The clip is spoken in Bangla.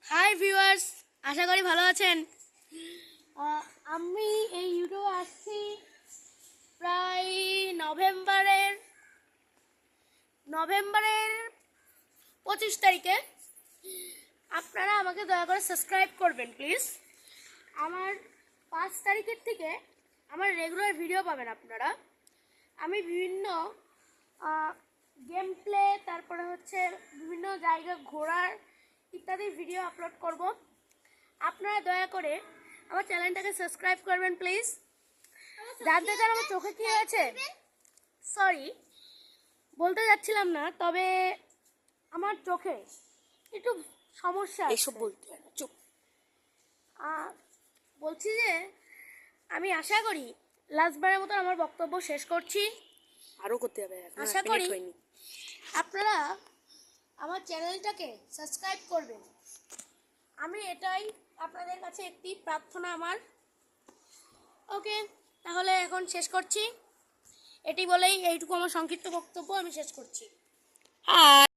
হাই ভিউয়ার্স, আশা করি ভালো আছেন। আমি এই ইউটিউবে আসছি প্রায় নভেম্বরের 25 তারিখে। আপনারা আমাকে দয়া করে সাবস্ক্রাইব করবেন প্লিজ। আমার 5 তারিখের থেকে আমার রেগুলার ভিডিও পাবেন আপনারা। আমি বিভিন্ন গেম প্লে, তারপরে হচ্ছে বিভিন্ন জায়গা ঘোরার ইত্যাদি ভিডিও আপলোড করব। আপনারা দয়া করে আমার চ্যানেলটাকে সাবস্ক্রাইব করবেন প্লিজ। জানতে চান আমার চোখে কী হয়েছে? সরি, বলতে যাচ্ছিলাম না, তবে আমার চোখে একটু সমস্যা আছে। এসব বলতে হয় না, চুপ। বলছি যে আমি আশা করি লাস্টবারের মতো আমার বক্তব্য শেষ করছি। আরও করতে হবে, আশা করি আপনারা আমার চ্যানেলটাকে সাবস্ক্রাইব করবেন। আমি এটাই আপনাদের কাছে একটি প্রার্থনা আমার। ওকে, তাহলে এখন শেষ করছি। এটি বলেই এইটুকু আমার সংক্ষিপ্ত বক্তব্য আমি শেষ করছি। হাই।